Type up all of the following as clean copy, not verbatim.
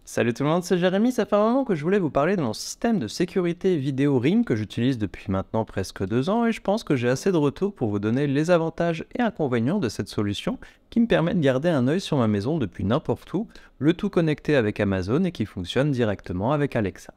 Salut tout le monde, c'est Jérémy. Ça fait un moment que je voulais vous parler de mon système de sécurité vidéo Ring que j'utilise depuis maintenant presque 2 ans et je pense que j'ai assez de retours pour vous donner les avantages et inconvénients de cette solution qui me permet de garder un œil sur ma maison depuis n'importe où, le tout connecté avec Amazon et qui fonctionne directement avec Alexa.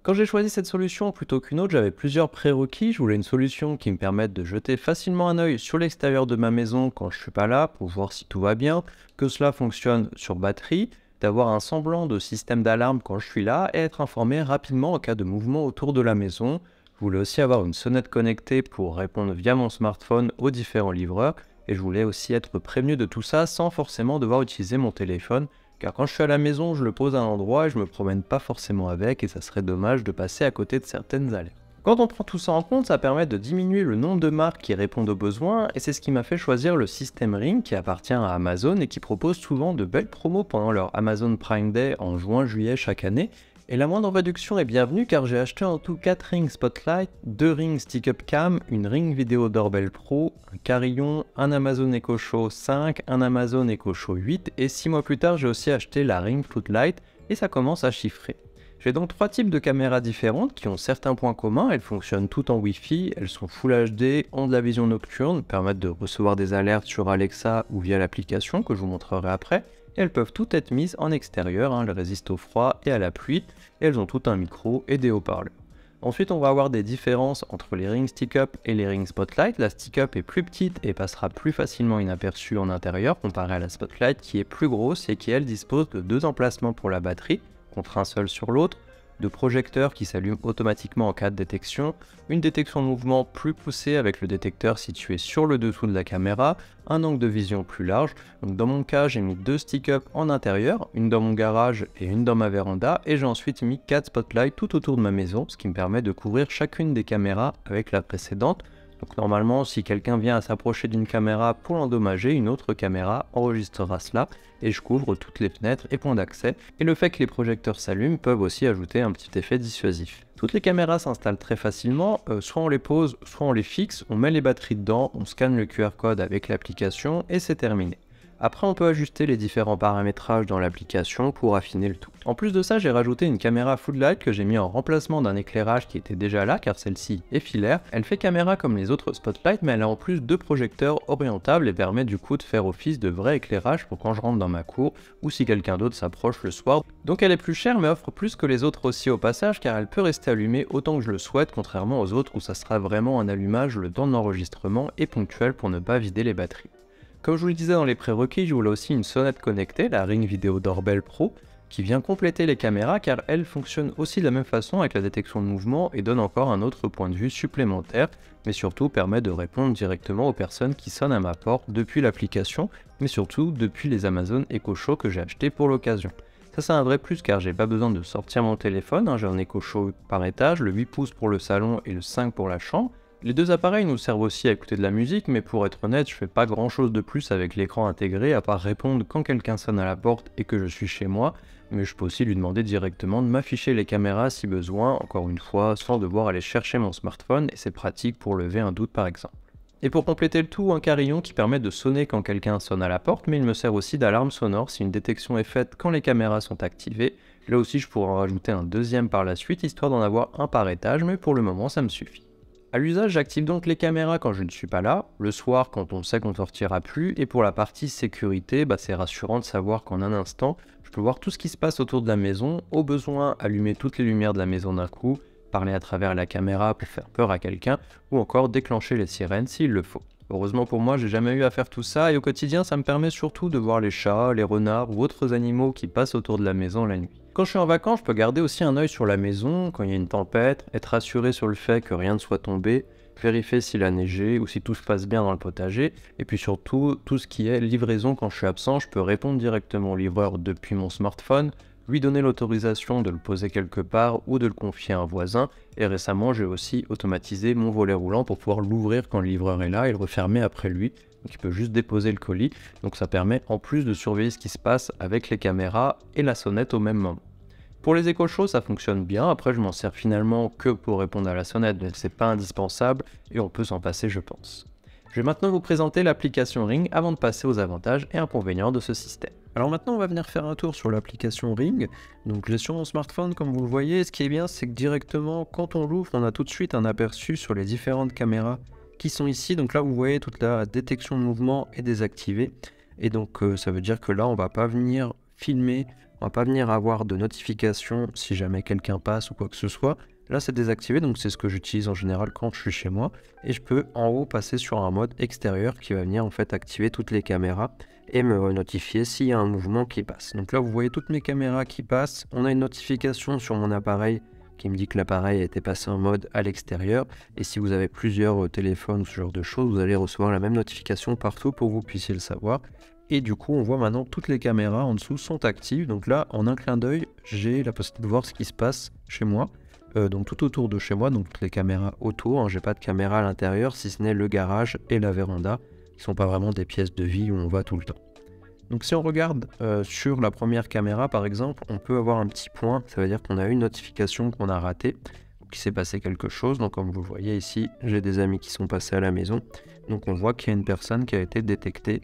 Quand j'ai choisi cette solution plutôt qu'une autre, j'avais plusieurs prérequis. Je voulais une solution qui me permette de jeter facilement un œil sur l'extérieur de ma maison quand je suis pas là pour voir si tout va bien, que cela fonctionne sur batterie, d'avoir un semblant de système d'alarme quand je suis là et être informé rapidement en cas de mouvement autour de la maison. Je voulais aussi avoir une sonnette connectée pour répondre via mon smartphone aux différents livreurs et je voulais aussi être prévenu de tout ça sans forcément devoir utiliser mon téléphone car quand je suis à la maison, je le pose à un endroit et je me promène pas forcément avec et ça serait dommage de passer à côté de certaines alertes. Quand on prend tout ça en compte, ça permet de diminuer le nombre de marques qui répondent aux besoins et c'est ce qui m'a fait choisir le système Ring qui appartient à Amazon et qui propose souvent de belles promos pendant leur Amazon Prime Day en juin-juillet chaque année. Et la moindre réduction est bienvenue car j'ai acheté en tout 4 Ring Spotlight, 2 Ring Stick-Up Cam, une Ring Video Doorbell Pro, un Carillon, un Amazon Echo Show 5, un Amazon Echo Show 8 et 6 mois plus tard j'ai aussi acheté la Ring Floodlight et ça commence à chiffrer. J'ai donc 3 types de caméras différentes qui ont certains points communs, elles fonctionnent toutes en Wi-Fi, elles sont Full HD, ont de la vision nocturne, permettent de recevoir des alertes sur Alexa ou via l'application que je vous montrerai après, et elles peuvent toutes être mises en extérieur, elles résistent au froid et à la pluie, et elles ont toutes un micro et des haut-parleurs. Ensuite on va avoir des différences entre les Ring Stick-Up et les Ring Spotlight. La Stick-Up est plus petite et passera plus facilement inaperçue en intérieur comparée à la Spotlight qui est plus grosse et qui elle dispose de 2 emplacements pour la batterie, contre un seul sur l'autre, de projecteurs qui s'allument automatiquement en cas de détection, une détection de mouvement plus poussée avec le détecteur situé sur le dessous de la caméra, un angle de vision plus large. Donc dans mon cas, j'ai mis 2 stick-up en intérieur, une dans mon garage et une dans ma véranda, et j'ai ensuite mis 4 spotlights tout autour de ma maison, ce qui me permet de couvrir chacune des caméras avec la précédente. Donc normalement, si quelqu'un vient à s'approcher d'une caméra pour l'endommager, une autre caméra enregistrera cela et je couvre toutes les fenêtres et points d'accès. Et le fait que les projecteurs s'allument peuvent aussi ajouter un petit effet dissuasif. Toutes les caméras s'installent très facilement, soit on les pose, soit on les fixe, on met les batteries dedans, on scanne le QR code avec l'application et c'est terminé. Après, on peut ajuster les différents paramétrages dans l'application pour affiner le tout. En plus de ça, j'ai rajouté une caméra Floodlight que j'ai mis en remplacement d'un éclairage qui était déjà là car celle-ci est filaire. Elle fait caméra comme les autres Spotlight mais elle a en plus 2 projecteurs orientables et permet du coup de faire office de vrai éclairage pour quand je rentre dans ma cour ou si quelqu'un d'autre s'approche le soir. Donc elle est plus chère mais offre plus que les autres aussi au passage car elle peut rester allumée autant que je le souhaite contrairement aux autres où ça sera vraiment un allumage le temps de l'enregistrement et ponctuel pour ne pas vider les batteries. Comme je vous le disais dans les prérequis, je voulais aussi une sonnette connectée, la Ring Video Doorbell Pro, qui vient compléter les caméras car elle fonctionne aussi de la même façon avec la détection de mouvement et donne encore un autre point de vue supplémentaire, mais surtout permet de répondre directement aux personnes qui sonnent à ma porte depuis l'application, mais surtout depuis les Amazon Echo Show que j'ai acheté pour l'occasion. Ça c'est un vrai plus car j'ai pas besoin de sortir mon téléphone, j'ai un Echo Show par étage, le 8 pouces pour le salon et le 5 pour la chambre. Les 2 appareils nous servent aussi à écouter de la musique, mais pour être honnête, je fais pas grand chose de plus avec l'écran intégré à part répondre quand quelqu'un sonne à la porte et que je suis chez moi, mais je peux aussi lui demander directement de m'afficher les caméras si besoin, encore une fois, sans devoir aller chercher mon smartphone et c'est pratique pour lever un doute par exemple. Et pour compléter le tout, un carillon qui permet de sonner quand quelqu'un sonne à la porte, mais il me sert aussi d'alarme sonore si une détection est faite quand les caméras sont activées. Là aussi je pourrais en rajouter un deuxième par la suite, histoire d'en avoir un par étage, mais pour le moment ça me suffit. A l'usage, j'active donc les caméras quand je ne suis pas là, le soir quand on sait qu'on ne sortira plus, et pour la partie sécurité, c'est rassurant de savoir qu'en un instant, je peux voir tout ce qui se passe autour de la maison, au besoin allumer toutes les lumières de la maison d'un coup, parler à travers la caméra pour faire peur à quelqu'un, ou encore déclencher les sirènes s'il le faut. Heureusement pour moi, j'ai jamais eu à faire tout ça, et au quotidien, ça me permet surtout de voir les chats, les renards ou autres animaux qui passent autour de la maison la nuit. Quand je suis en vacances, je peux garder aussi un œil sur la maison quand il y a une tempête, être assuré sur le fait que rien ne soit tombé, vérifier s'il a neigé ou si tout se passe bien dans le potager, et puis surtout, tout ce qui est livraison quand je suis absent, je peux répondre directement au livreur depuis mon smartphone, lui donner l'autorisation de le poser quelque part ou de le confier à un voisin, et récemment j'ai aussi automatisé mon volet roulant pour pouvoir l'ouvrir quand le livreur est là et le refermer après lui. Donc il peut juste déposer le colis, donc ça permet en plus de surveiller ce qui se passe avec les caméras et la sonnette au même moment. Pour les Echo Show, ça fonctionne bien, après je m'en sers finalement que pour répondre à la sonnette, mais c'est pas indispensable et on peut s'en passer je pense. Je vais maintenant vous présenter l'application Ring avant de passer aux avantages et inconvénients de ce système. Alors maintenant, on va venir faire un tour sur l'application Ring. Donc je l'ai sur mon smartphone, comme vous le voyez. Ce qui est bien, c'est que directement, quand on l'ouvre, on a tout de suite un aperçu sur les différentes caméras qui sont ici. Donc là, vous voyez toute la détection de mouvement est désactivée. Et donc, ça veut dire que là, on va pas venir filmer, on va pas venir avoir de notification si jamais quelqu'un passe ou quoi que ce soit. Là, c'est désactivé, donc c'est ce que j'utilise en général quand je suis chez moi. Et je peux en haut passer sur un mode extérieur qui va venir en fait activer toutes les caméras et me notifier s'il y a un mouvement qui passe. Donc là, vous voyez toutes mes caméras qui passent. On a une notification sur mon appareil qui me dit que l'appareil a été passé en mode à l'extérieur. Et si vous avez plusieurs téléphones ou ce genre de choses, vous allez recevoir la même notification partout pour que vous puissiez le savoir. Et du coup, on voit maintenant toutes les caméras en dessous sont actives. Donc là, en un clin d'œil, j'ai la possibilité de voir ce qui se passe chez moi. Donc tout autour de chez moi, donc toutes les caméras autour. J'ai pas de caméra à l'intérieur, si ce n'est le garage et la véranda, qui sont pas vraiment des pièces de vie où on va tout le temps. Donc si on regarde sur la première caméra par exemple, on peut avoir un petit point, ça veut dire qu'on a une notification qu'on a ratée, qu'il s'est passé quelque chose. Donc comme vous le voyez ici, j'ai des amis qui sont passés à la maison. Donc on voit qu'il y a une personne qui a été détectée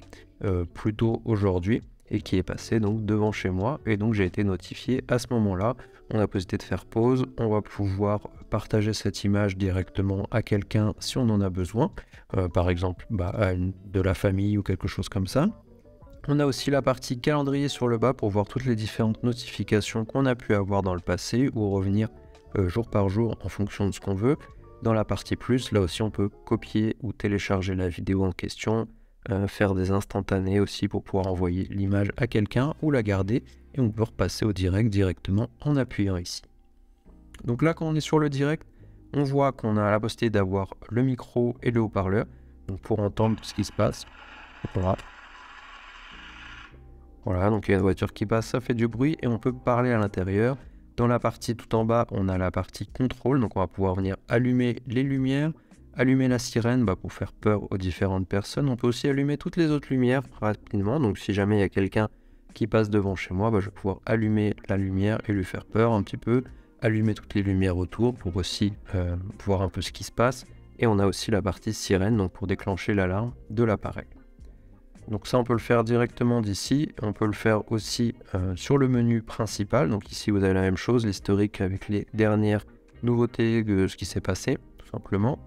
plus tôt aujourd'hui et qui est passée donc devant chez moi. Et donc j'ai été notifié à ce moment-là. On a la possibilité de faire pause, on va pouvoir partager cette image directement à quelqu'un si on en a besoin, par exemple de la famille ou quelque chose comme ça. On a aussi la partie calendrier sur le bas pour voir toutes les différentes notifications qu'on a pu avoir dans le passé ou revenir jour par jour en fonction de ce qu'on veut. Dans la partie plus, là aussi on peut copier ou télécharger la vidéo en question, faire des instantanés aussi pour pouvoir envoyer l'image à quelqu'un ou la garder, et on peut repasser au direct directement en appuyant ici. Donc là, quand on est sur le direct, on voit qu'on a la possibilité d'avoir le micro et le haut-parleur, donc pour entendre ce qui se passe. Voilà, donc il y a une voiture qui passe, ça fait du bruit et on peut parler à l'intérieur. Dans la partie tout en bas, on a la partie contrôle, donc on va pouvoir venir allumer les lumières, allumer la sirène pour faire peur aux différentes personnes. On peut aussi allumer toutes les autres lumières rapidement, donc si jamais il y a quelqu'un qui passe devant chez moi, je vais pouvoir allumer la lumière et lui faire peur un petit peu, allumer toutes les lumières autour pour aussi voir un peu ce qui se passe. Et on a aussi la partie sirène, donc pour déclencher l'alarme de l'appareil. Donc ça, on peut le faire directement d'ici. On peut le faire aussi sur le menu principal. Donc ici, vous avez la même chose, l'historique avec les dernières nouveautés de ce qui s'est passé, tout simplement.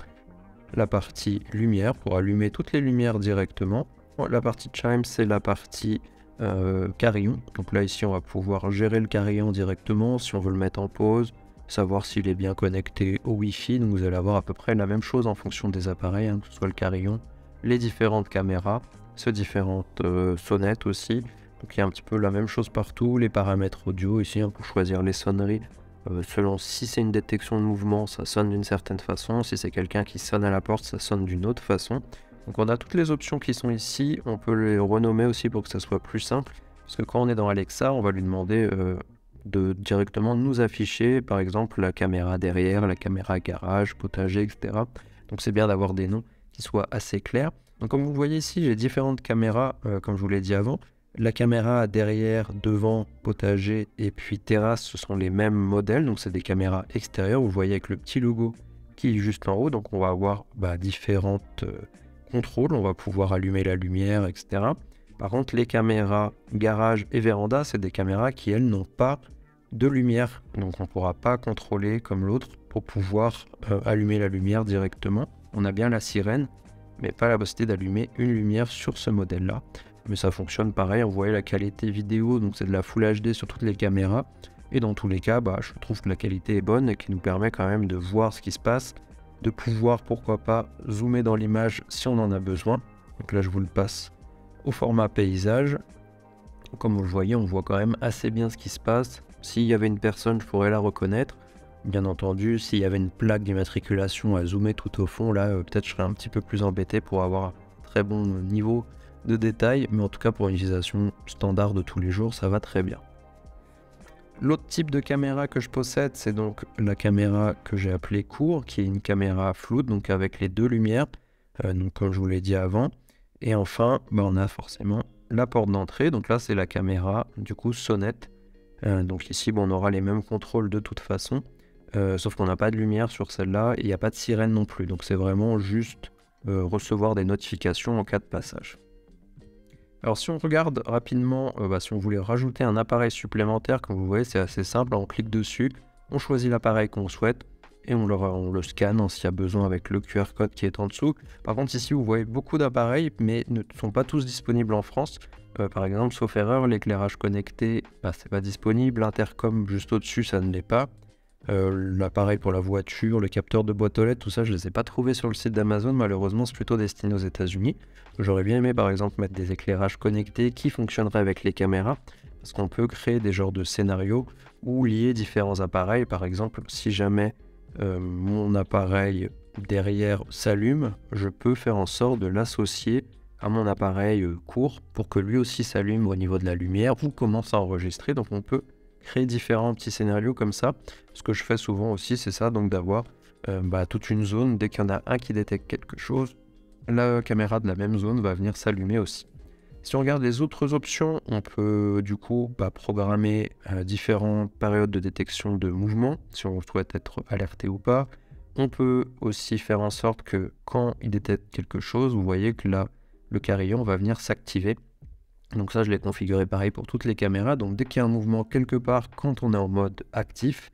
La partie lumière pour allumer toutes les lumières directement. La partie chime, c'est la partie carillon. Donc là, ici, on va pouvoir gérer le carillon directement si on veut le mettre en pause, savoir s'il est bien connecté au Wi-Fi. Donc vous allez avoir à peu près la même chose en fonction des appareils, que ce soit le carillon, les différentes caméras, ces différentes sonnettes aussi. Donc il y a un petit peu la même chose partout. Les paramètres audio ici pour choisir les sonneries. Selon si c'est une détection de mouvement, ça sonne d'une certaine façon. Si c'est quelqu'un qui sonne à la porte, ça sonne d'une autre façon. Donc on a toutes les options qui sont ici. On peut les renommer aussi pour que ça soit plus simple. Parce que quand on est dans Alexa, on va lui demander de directement nous afficher, par exemple, la caméra derrière, la caméra garage, potager, etc. Donc c'est bien d'avoir des noms qui soient assez clairs. Donc comme vous voyez ici, j'ai différentes caméras, comme je vous l'ai dit avant. La caméra derrière, devant, potager et puis terrasse, ce sont les mêmes modèles. Donc c'est des caméras extérieures, vous voyez avec le petit logo qui est juste en haut. Donc on va avoir différentes contrôles, on va pouvoir allumer la lumière, etc. Par contre, les caméras garage et véranda, c'est des caméras qui, elles, n'ont pas de lumière. Donc on ne pourra pas contrôler comme l'autre pour pouvoir allumer la lumière directement. On a bien la sirène, mais pas la possibilité d'allumer une lumière sur ce modèle-là. Mais ça fonctionne pareil, vous voyez la qualité vidéo, donc c'est de la Full HD sur toutes les caméras. Et dans tous les cas, je trouve que la qualité est bonne et qui nous permet quand même de voir ce qui se passe, de pouvoir, pourquoi pas, zoomer dans l'image si on en a besoin. Donc là, je vous le passe au format paysage. Comme vous le voyez, on voit quand même assez bien ce qui se passe. S'il y avait une personne, je pourrais la reconnaître. Bien entendu, s'il y avait une plaque d'immatriculation à zoomer tout au fond, là, peut-être je serais un petit peu plus embêté pour avoir un très bon niveau de détail, mais en tout cas pour une utilisation standard de tous les jours, ça va très bien. L'autre type de caméra que je possède, c'est donc la caméra que j'ai appelée court, qui est une caméra floute, donc avec les deux lumières, donc comme je vous l'ai dit avant. Et enfin, on a forcément la porte d'entrée, donc là c'est la caméra du coup sonnette. Donc ici on aura les mêmes contrôles de toute façon, sauf qu'on n'a pas de lumière sur celle-là, et il n'y a pas de sirène non plus, donc c'est vraiment juste recevoir des notifications en cas de passage. Alors si on regarde rapidement, si on voulait rajouter un appareil supplémentaire, comme vous voyez, c'est assez simple, on clique dessus, on choisit l'appareil qu'on souhaite et on le scanne s'il y a besoin avec le QR code qui est en dessous. Par contre ici vous voyez beaucoup d'appareils mais ne sont pas tous disponibles en France. Par exemple, sauf erreur, l'éclairage connecté, c'est pas disponible, l'intercom juste au-dessus ça ne l'est pas. L'appareil pour la voiture, le capteur de boîte aux lettres, tout ça je les ai pas trouvés sur le site d'Amazon, malheureusement c'est plutôt destiné aux États-Unis. J'aurais bien aimé par exemple mettre des éclairages connectés qui fonctionneraient avec les caméras, parce qu'on peut créer des genres de scénarios ou lier différents appareils. Par exemple, si jamais mon appareil derrière s'allume, je peux faire en sorte de l'associer à mon appareil court pour que lui aussi s'allume au niveau de la lumière ou commence à enregistrer. Donc on peut créer différents petits scénarios comme ça. Ce que je fais souvent aussi, c'est ça, donc d'avoir toute une zone. Dès qu'il y en a un qui détecte quelque chose, la caméra de la même zone va venir s'allumer aussi. Si on regarde les autres options, on peut du coup programmer différentes périodes de détection de mouvement, si on souhaite être alerté ou pas. On peut aussi faire en sorte que quand il détecte quelque chose, vous voyez que là, le carillon va venir s'activer. Donc ça, je l'ai configuré pareil pour toutes les caméras. Donc dès qu'il y a un mouvement quelque part, quand on est en mode actif,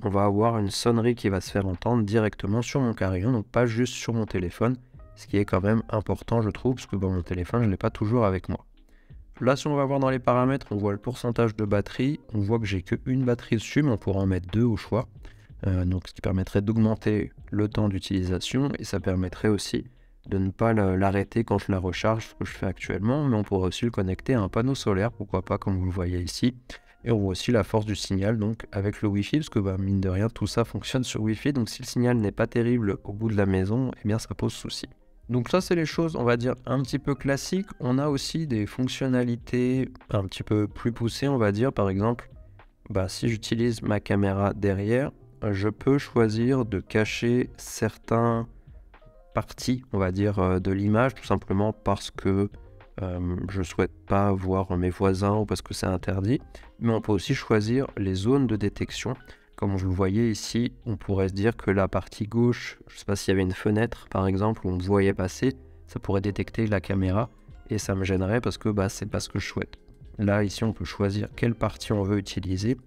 on va avoir une sonnerie qui va se faire entendre directement sur mon carillon, donc pas juste sur mon téléphone. Ce qui est quand même important, je trouve, parce que mon téléphone, je ne l'ai pas toujours avec moi. Là, si on va voir dans les paramètres, on voit le pourcentage de batterie. On voit que j'ai qu'une batterie dessus, mais on pourra en mettre deux au choix. Donc, ce qui permettrait d'augmenter le temps d'utilisation et ça permettrait aussi de ne pas l'arrêter quand je la recharge, ce que je fais actuellement. Mais on pourrait aussi le connecter à un panneau solaire, pourquoi pas, comme vous le voyez ici. Et on voit aussi la force du signal donc avec le Wi-Fi, parce que mine de rien, tout ça fonctionne sur Wi-Fi. Donc, si le signal n'est pas terrible au bout de la maison, eh bien, ça pose souci. Donc ça, c'est les choses, on va dire, un petit peu classiques. On a aussi des fonctionnalités un petit peu plus poussées, on va dire. Par exemple, si j'utilise ma caméra derrière, je peux choisir de cacher certaines parties, on va dire, de l'image, tout simplement parce que je ne souhaite pas voir mes voisins ou parce que c'est interdit. Mais on peut aussi choisir les zones de détection. Comme vous le voyez ici, on pourrait se dire que la partie gauche, je ne sais pas s'il y avait une fenêtre par exemple où on me voyait passer, ça pourrait détecter la caméra et ça me gênerait parce que c'est pas ce que je souhaite. Là ici on peut choisir quelle partie on veut utiliser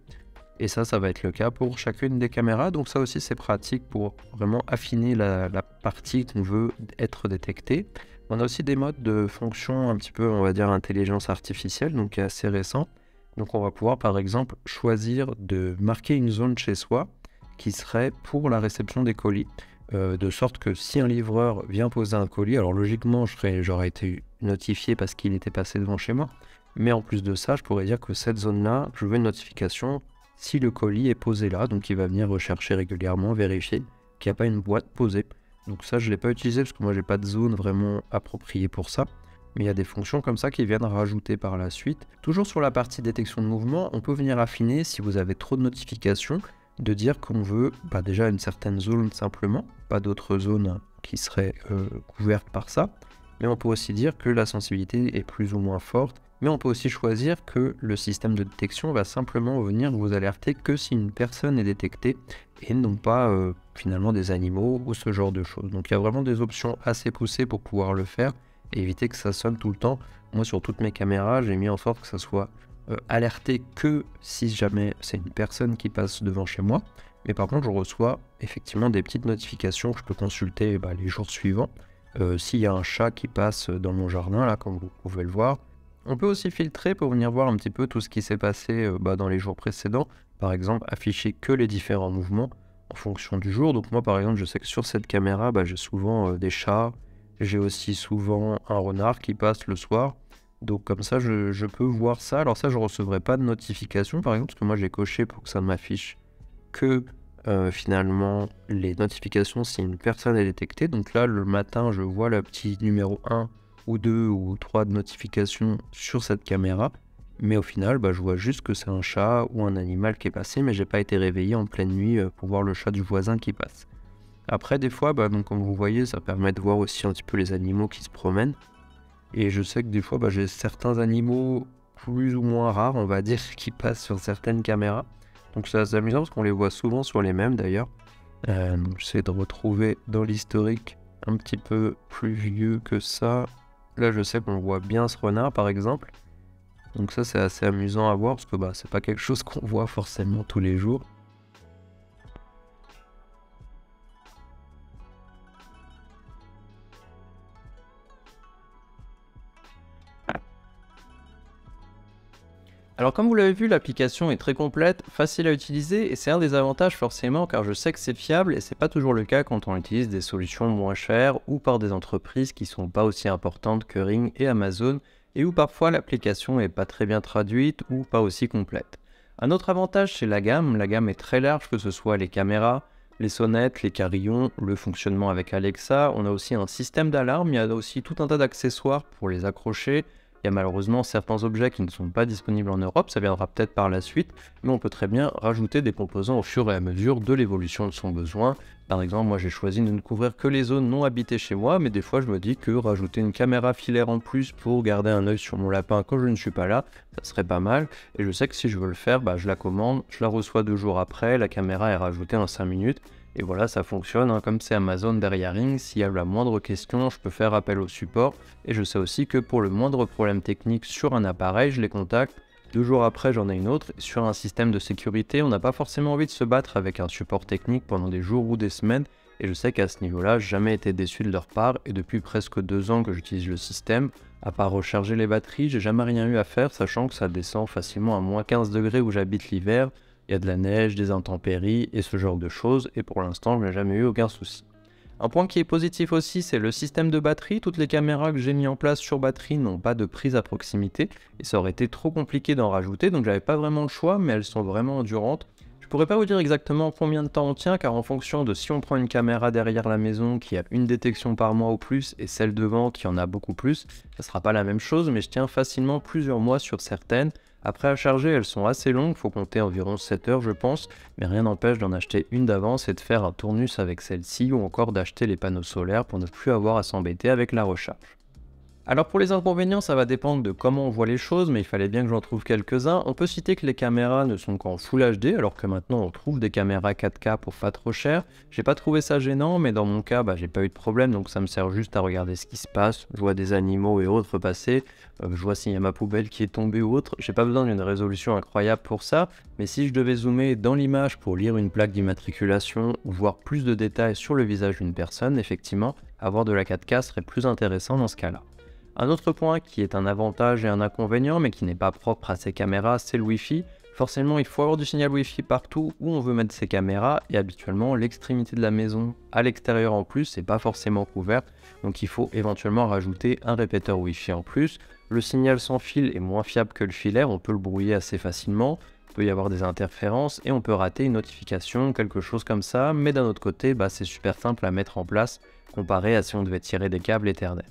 et ça va être le cas pour chacune des caméras. Donc ça aussi c'est pratique pour vraiment affiner la partie qu'on veut être détectée. On a aussi des modes de fonction un petit peu, on va dire, intelligence artificielle, donc qui est assez récent. Donc on va pouvoir par exemple choisir de marquer une zone chez soi qui serait pour la réception des colis. De sorte que si un livreur vient poser un colis, alors logiquement j'aurais été notifié parce qu'il était passé devant chez moi. Mais en plus de ça, je pourrais dire que cette zone-là, je veux une notification si le colis est posé là. Donc il va venir rechercher régulièrement, vérifier qu'il n'y a pas une boîte posée. Donc ça je ne l'ai pas utilisé parce que moi j'ai pas de zone vraiment appropriée pour ça. Mais il y a des fonctions comme ça qui viennent rajouter par la suite. Toujours sur la partie détection de mouvement, on peut venir affiner si vous avez trop de notifications, de dire qu'on veut déjà une certaine zone simplement, pas d'autres zones qui seraient couvertes par ça. Mais on peut aussi dire que la sensibilité est plus ou moins forte. Mais on peut aussi choisir que le système de détection va simplement venir vous alerter que si une personne est détectée et non pas finalement des animaux ou ce genre de choses. Donc il y a vraiment des options assez poussées pour pouvoir le faire et éviter que ça sonne tout le temps. Moi sur toutes mes caméras, j'ai mis en sorte que ça soit alerté que si jamais c'est une personne qui passe devant chez moi. Mais par contre, je reçois effectivement des petites notifications que je peux consulter les jours suivants. S'il y a un chat qui passe dans mon jardin, là, comme vous pouvez le voir. On peut aussi filtrer pour venir voir un petit peu tout ce qui s'est passé dans les jours précédents. Par exemple, afficher que les différents mouvements en fonction du jour. Donc moi, par exemple, je sais que sur cette caméra, j'ai souvent des chats. J'ai aussi souvent un renard qui passe le soir. Donc comme ça, je peux voir ça. Alors ça, je ne recevrai pas de notification, par exemple, parce que moi, j'ai coché pour que ça ne m'affiche que finalement les notifications si une personne est détectée. Donc là, le matin, je vois le petit numéro 1 ou 2 ou 3 de notifications sur cette caméra. Mais au final, je vois juste que c'est un chat ou un animal qui est passé, mais j'ai pas été réveillé en pleine nuit pour voir le chat du voisin qui passe. Après, des fois, donc, comme vous voyez, ça permet de voir aussi un petit peu les animaux qui se promènent. Et je sais que des fois, j'ai certains animaux plus ou moins rares, on va dire, qui passent sur certaines caméras. Donc c'est assez amusant parce qu'on les voit souvent sur les mêmes d'ailleurs. J'essaie de retrouver dans l'historique un petit peu plus vieux que ça. Là, je sais qu'on voit bien ce renard, par exemple. Donc ça, c'est assez amusant à voir parce que bah, c'est pas quelque chose qu'on voit forcément tous les jours. Alors comme vous l'avez vu, l'application est très complète, facile à utiliser et c'est un des avantages forcément car je sais que c'est fiable et c'est pas toujours le cas quand on utilise des solutions moins chères ou par des entreprises qui sont pas aussi importantes que Ring et Amazon et où parfois l'application est pas très bien traduite ou pas aussi complète. Un autre avantage c'est la gamme est très large que ce soit les caméras, les sonnettes, les carillons, le fonctionnement avec Alexa, on a aussi un système d'alarme, il y a aussi tout un tas d'accessoires pour les accrocher. Il y a malheureusement certains objets qui ne sont pas disponibles en Europe, ça viendra peut-être par la suite, mais on peut très bien rajouter des composants au fur et à mesure de l'évolution de son besoin. Par exemple, moi j'ai choisi de ne couvrir que les zones non habitées chez moi, mais des fois je me dis que rajouter une caméra filaire en plus pour garder un œil sur mon lapin quand je ne suis pas là, ça serait pas mal. Et je sais que si je veux le faire, je la commande, je la reçois 2 jours après, la caméra est rajoutée en 5 minutes. Et voilà, ça fonctionne, hein. Comme c'est Amazon derrière Ring, s'il y a la moindre question, je peux faire appel au support. Et je sais aussi que pour le moindre problème technique sur un appareil, je les contacte. 2 jours après, j'en ai une autre. Et sur un système de sécurité, on n'a pas forcément envie de se battre avec un support technique pendant des jours ou des semaines. Et je sais qu'à ce niveau-là, j'ai jamais été déçu de leur part. Et depuis presque 2 ans que j'utilise le système, à part recharger les batteries, j'ai jamais rien eu à faire, sachant que ça descend facilement à moins 15 degrés où j'habite l'hiver. Il y a de la neige, des intempéries et ce genre de choses, et pour l'instant, je n'ai jamais eu aucun souci. Un point qui est positif aussi, c'est le système de batterie. Toutes les caméras que j'ai mis en place sur batterie n'ont pas de prise à proximité, et ça aurait été trop compliqué d'en rajouter, donc j'avais pas vraiment le choix, mais elles sont vraiment endurantes. Je pourrais pas vous dire exactement combien de temps on tient, car en fonction de si on prend une caméra derrière la maison qui a une détection par mois ou plus, et celle devant qui en a beaucoup plus, ça sera pas la même chose, mais je tiens facilement plusieurs mois sur certaines. Après à charger, elles sont assez longues, faut compter environ 7 heures je pense, mais rien n'empêche d'en acheter une d'avance et de faire un tournus avec celle-ci ou encore d'acheter les panneaux solaires pour ne plus avoir à s'embêter avec la recharge. Alors pour les inconvénients, ça va dépendre de comment on voit les choses, mais il fallait bien que j'en trouve quelques-uns. On peut citer que les caméras ne sont qu'en Full HD, alors que maintenant on trouve des caméras 4K pour pas trop cher. J'ai pas trouvé ça gênant, mais dans mon cas, j'ai pas eu de problème, donc ça me sert juste à regarder ce qui se passe. Je vois des animaux et autres passer, je vois s'il y a ma poubelle qui est tombée ou autre. J'ai pas besoin d'une résolution incroyable pour ça, mais si je devais zoomer dans l'image pour lire une plaque d'immatriculation ou voir plus de détails sur le visage d'une personne, effectivement, avoir de la 4K serait plus intéressant dans ce cas-là. Un autre point qui est un avantage et un inconvénient, mais qui n'est pas propre à ces caméras, c'est le Wi-Fi. Forcément, il faut avoir du signal Wi-Fi partout où on veut mettre ses caméras, et habituellement, l'extrémité de la maison, à l'extérieur en plus, c'est pas forcément couvert, donc il faut éventuellement rajouter un répéteur Wi-Fi en plus. Le signal sans fil est moins fiable que le filaire, on peut le brouiller assez facilement, il peut y avoir des interférences, et on peut rater une notification, quelque chose comme ça, mais d'un autre côté, c'est super simple à mettre en place, comparé à si on devait tirer des câbles Ethernet.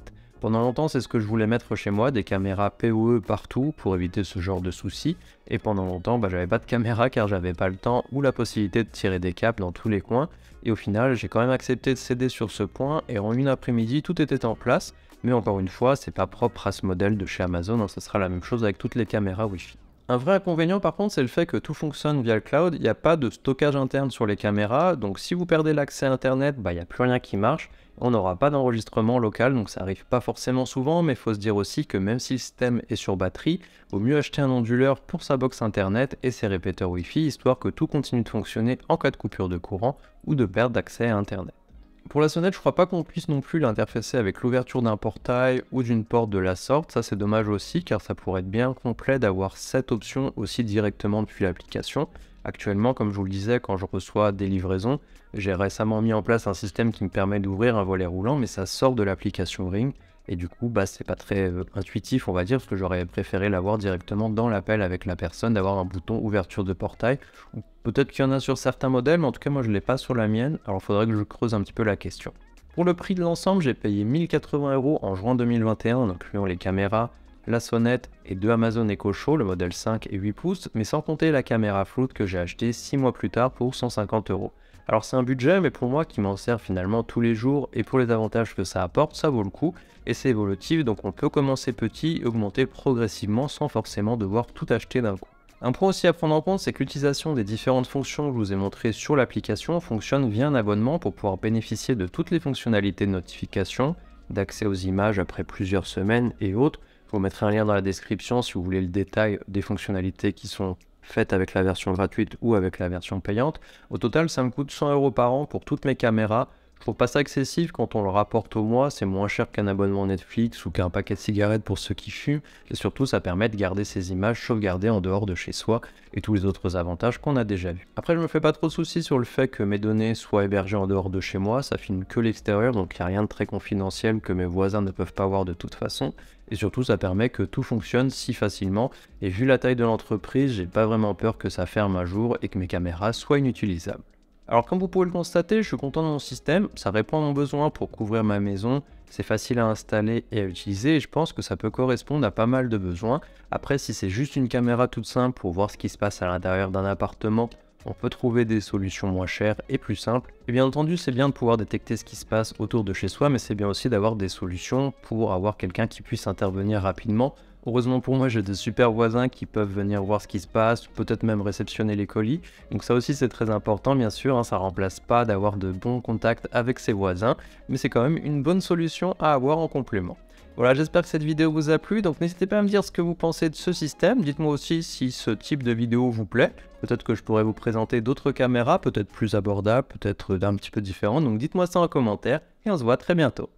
Pendant longtemps, c'est ce que je voulais mettre chez moi, des caméras PoE partout pour éviter ce genre de soucis. Et pendant longtemps, j'avais pas de caméra car j'avais pas le temps ou la possibilité de tirer des câbles dans tous les coins. Et au final, j'ai quand même accepté de céder sur ce point et en une après-midi, tout était en place. Mais encore une fois, c'est pas propre à ce modèle de chez Amazon, hein, ce sera la même chose avec toutes les caméras Wi-Fi. Un vrai inconvénient par contre, c'est le fait que tout fonctionne via le cloud, il n'y a pas de stockage interne sur les caméras, donc si vous perdez l'accès à internet, il n'y a plus rien qui marche, on n'aura pas d'enregistrement local, donc ça arrive pas forcément souvent, mais il faut se dire aussi que même si le système est sur batterie, vaut mieux acheter un onduleur pour sa box internet et ses répéteurs Wi-Fi, histoire que tout continue de fonctionner en cas de coupure de courant ou de perte d'accès à internet. Pour la sonnette, je crois pas qu'on puisse non plus l'interfacer avec l'ouverture d'un portail ou d'une porte de la sorte, ça c'est dommage aussi car ça pourrait être bien complet d'avoir cette option aussi directement depuis l'application. Actuellement, comme je vous le disais, quand je reçois des livraisons, j'ai récemment mis en place un système qui me permet d'ouvrir un volet roulant, mais ça sort de l'application Ring, et du coup, c'est pas très intuitif, on va dire, parce que j'aurais préféré l'avoir directement dans l'appel avec la personne, d'avoir un bouton ouverture de portail. Ou peut-être qu'il y en a sur certains modèles, mais en tout cas, moi, je l'ai pas sur la mienne, alors il faudrait que je creuse un petit peu la question. Pour le prix de l'ensemble, j'ai payé 1080 € en juin 2021, en incluant les caméras, la sonnette et 2 Amazon Echo Show, le modèle 5 et 8 pouces, mais sans compter la caméra floute que j'ai achetée 6 mois plus tard pour 150 €. Alors c'est un budget, mais pour moi qui m'en sert finalement tous les jours et pour les avantages que ça apporte, ça vaut le coup et c'est évolutif, donc on peut commencer petit et augmenter progressivement sans forcément devoir tout acheter d'un coup. Un point aussi à prendre en compte, c'est que l'utilisation des différentes fonctions que je vous ai montrées sur l'application fonctionne via un abonnement pour pouvoir bénéficier de toutes les fonctionnalités de notification d'accès aux images après plusieurs semaines et autres. Je vous mettrai un lien dans la description si vous voulez le détail des fonctionnalités qui sont faites avec la version gratuite ou avec la version payante. Au total, ça me coûte 100 € par an pour toutes mes caméras. Je trouve pas ça excessif quand on le rapporte au mois, c'est moins cher qu'un abonnement Netflix ou qu'un paquet de cigarettes pour ceux qui fument, et surtout ça permet de garder ces images sauvegardées en dehors de chez soi et tous les autres avantages qu'on a déjà vus. Après je me fais pas trop de soucis sur le fait que mes données soient hébergées en dehors de chez moi, ça filme que l'extérieur donc il n'y a rien de très confidentiel que mes voisins ne peuvent pas voir de toute façon, et surtout ça permet que tout fonctionne si facilement, et vu la taille de l'entreprise, j'ai pas vraiment peur que ça ferme un jour et que mes caméras soient inutilisables. Alors comme vous pouvez le constater, je suis content de mon système, ça répond à mon besoin pour couvrir ma maison, c'est facile à installer et à utiliser et je pense que ça peut correspondre à pas mal de besoins. Après si c'est juste une caméra toute simple pour voir ce qui se passe à l'intérieur d'un appartement, on peut trouver des solutions moins chères et plus simples. Et bien entendu c'est bien de pouvoir détecter ce qui se passe autour de chez soi, mais c'est bien aussi d'avoir des solutions pour avoir quelqu'un qui puisse intervenir rapidement. Heureusement pour moi, j'ai de super voisins qui peuvent venir voir ce qui se passe, peut-être même réceptionner les colis. Donc ça aussi c'est très important bien sûr, hein, ça remplace pas d'avoir de bons contacts avec ses voisins, mais c'est quand même une bonne solution à avoir en complément. Voilà, j'espère que cette vidéo vous a plu, donc n'hésitez pas à me dire ce que vous pensez de ce système, dites-moi aussi si ce type de vidéo vous plaît, peut-être que je pourrais vous présenter d'autres caméras, peut-être plus abordables, peut-être d'un petit peu différentes, donc dites-moi ça en commentaire, et on se voit très bientôt.